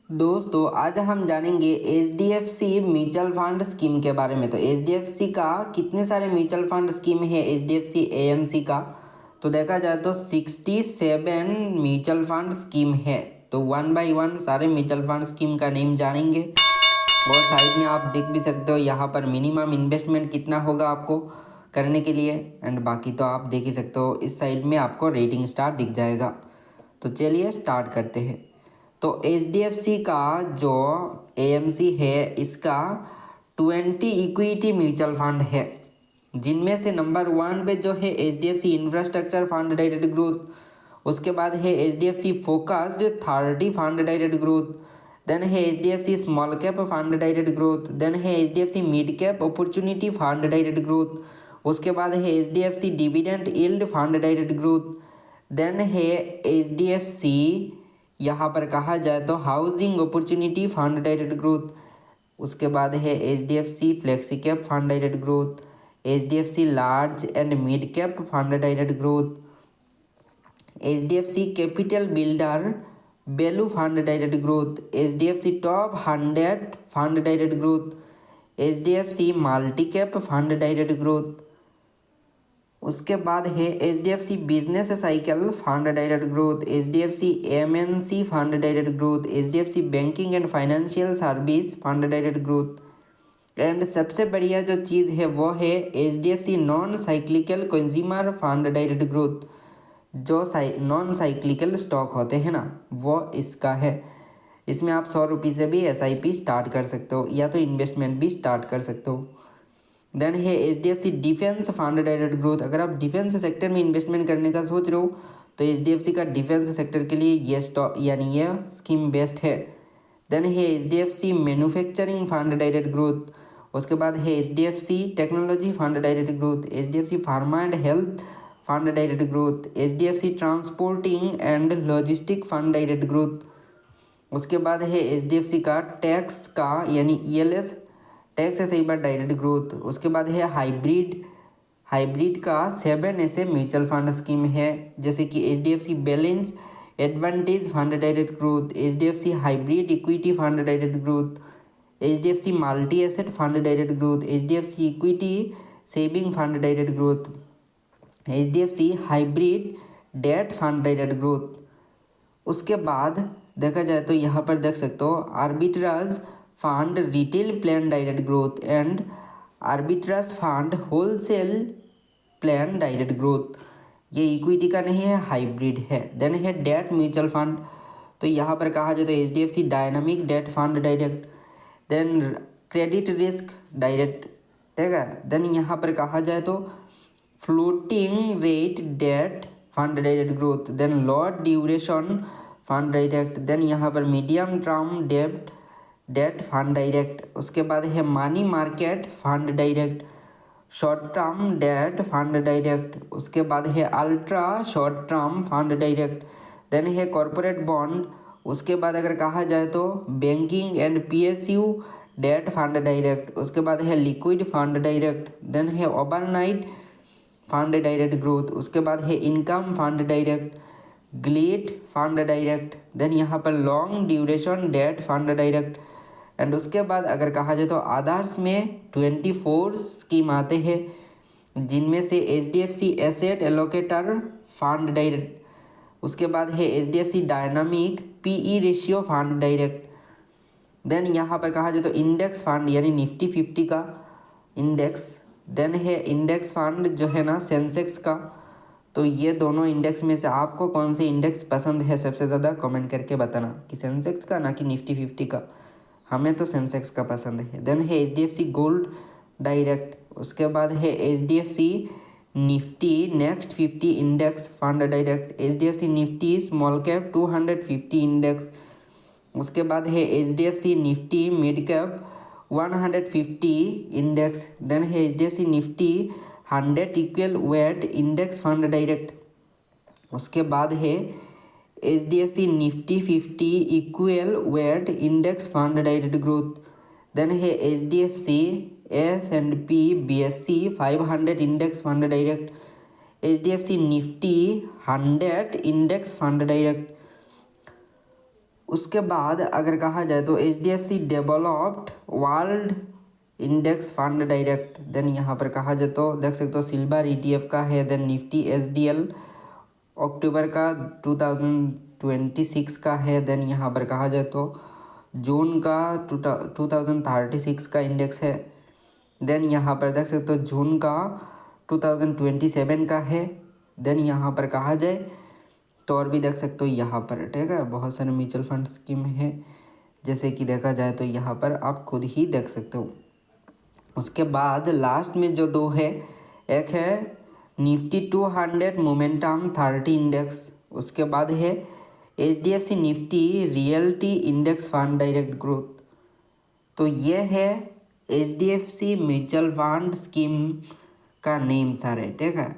दोस्तों आज हम जानेंगे एचडीएफसी म्यूचुअल फंड स्कीम के बारे में। तो एचडीएफसी का कितने सारे म्यूचुअल फंड स्कीम है एचडीएफसी एएमसी का, तो देखा जाए तो 67 म्यूचुअल फंड स्कीम है। तो वन बाय वन सारे म्यूचुअल फंड स्कीम का नेम जानेंगे। और साइड में आप देख भी सकते हो यहाँ पर मिनिमम इन्वेस्टमेंट कितना होगा आपको करने के लिए, एंड बाकी तो आप देख ही सकते हो इस साइड में आपको रेटिंग स्टार दिख जाएगा। तो चलिए स्टार्ट करते हैं। तो एचडीएफसी का जो एएमसी है इसका 20 इक्विटी म्यूचुअल फंड है, जिनमें से नंबर 1 पे जो है HDFC infrastructure fund direct growth, उसके बाद है HDFC focused 30 fund direct growth, then है HDFC small cap fund direct growth, then है HDFC mid cap opportunity fund direct growth, उसके बाद है HDFC dividend yield fund direct growth, then है HDFC यहाँ पर कहा जाए तो housing opportunity fund direct growth, उसके बाद है HDFC flexi cap fund direct growth, HDFC large and mid cap fund direct growth, HDFC capital builder value fund direct growth, HDFC top 100 fund direct growth, HDFC multi cap fund direct growth, उसके बाद है HDFC business cycle fund direct growth, HDFC MNC fund direct growth, HDFC banking and financial service fund direct growth, and सबसे बढ़िया जो चीज़ है वो है HDFC non cyclical consumer fund direct growth. जो नॉन साइक्लिकल स्टॉक होते हैं ना वो इसका है। इसमें आप 100 रुपये से भी एसआईपी स्टार्ट कर सकते हो या तो इन्वेस्टमेंट भी स्टार्ट कर सकते हो। देन है HDFC defence fund direct growth. अगर आप डिफेंस सेक्टर में इन्वेस्टमेंट करने का सोच रहे हो तो एचडीएफसी का डिफेंस सेक्टर के लिए ये स्टॉक यानी ये स्कीम बेस्ट है। देन है HDFC manufacturing fund direct growth, उसके बाद है HDFC technology fund direct growth, HDFC pharma and health fund direct growth, HDFC transporting and logistic fund direct growth, उसके बाद है एचडीएफसी का टैक्स का यानी ईएलएस टैक्स से सही बार डायरेक्ट ग्रोथ, उसके बाद है हाइब्रिड का 7 ऐसे म्यूचुअल फंड स्कीम है जैसे कि HDFC balance advantage fund direct growth, HDFC hybrid equity fund direct growth, HDFC multi asset fund direct growth, HDFC equity saving fund direct growth, HDFC hybrid debt fund direct growth. उसके बाद देखा जाए तो यहाँ पर देख सकते हो arbitrage fund retail plan direct growth and arbitrage fund wholesale plan direct growth. ये इक्विटी का नहीं है, हाइब्रिड है। देन है डेट म्यूचुअल फंड, तो यहाँ पर कहा जाए तो HDFC dynamic debt fund direct, then credit risk direct, ठीक है। देन यहाँ पर कहा जाए तो floating rate debt fund direct growth, then lot duration fund direct, then यहाँ पर medium term debt fund direct, उसके बाद है money market fund direct, short term debt fund direct, उसके बाद है ultra short term fund direct, then है corporate bond, उसके बाद अगर कहा जाए तो banking and PSU debt fund direct, उसके बाद है लिक्विड फंड डायरेक्ट, देन है ओवरनाइट फंड डायरेक्ट ग्रोथ, उसके बाद है income fund direct, gilt fund direct, then यहाँ पर long duration debt fund direct, and उसके बाद अगर कहा जाए तो आदर्स में 24 स्कीम आते हैं जिनमें से HDFC asset allocator fund direct, उसके बाद है HDFC dynamic PE ratio fund direct, then यहाँ पर कहा जाए तो इंडेक्स फंड यानी निफ्टी 50 का इंडेक्स, देन है इंडेक्स फंड जो है ना सेंसेक्स का। तो ये दोनों इंडेक्स में से आपको कौन से इंडेक्स पसंद है सबसे ज़्यादा कमेंट करके बताना कि सेंसेक्स का ना कि निफ्टी 50 का। हमें तो सेंसेक्स का पसंद है। देन है एचडीएफसी गोल्ड डायरेक्ट, उसके बाद है HDFC Nifty next 50 index fund direct, HDFC Nifty small cap 250 index, उसके बाद है HDFC Nifty mid cap 150 index, then है HDFC Nifty 100 equal weight index fund direct, उसके बाद है HDFC Nifty 50 equal weight index fund direct growth, then है HDFC S&P BSE 500 index fund direct, HDFC Nifty 100 index fund direct, उसके बाद अगर कहा जाए तो HDFC developed world index fund direct, then यहाँ पर कहा जाए तो देख सकते हो सिल्वर ETF का है, देन निफ्टी SDL अक्टूबर का 2026 का है, देन यहाँ पर कहा जाए तो जून का 2036 का इंडेक्स है, देन यहाँ पर देख सकते हो जून का 2027 का है, देन यहाँ पर कहा जाए तो और भी देख सकते हो यहाँ पर, ठीक है, बहुत सारे म्यूचुअल फंड स्कीम है, जैसे कि देखा जाए तो यहाँ पर आप खुद ही देख सकते हो। उसके बाद लास्ट में जो दो है, एक है निफ्टी 200 मोमेंटम 30 इंडेक्स, उसके बाद है HDFC Nifty realty index fund direct growth. तो ये है HDFC म्यूचुअल फंड स्कीम का नेम सारे, ठीक है।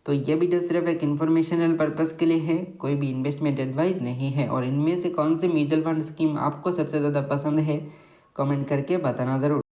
तो ये वीडियो सिर्फ एक इन्फॉर्मेशनल पर्पस के लिए है, कोई भी इन्वेस्टमेंट एडवाइस नहीं है। और इनमें से कौन से म्यूचुअल फंड स्कीम आपको सबसे ज़्यादा पसंद है कमेंट करके बताना ज़रूर।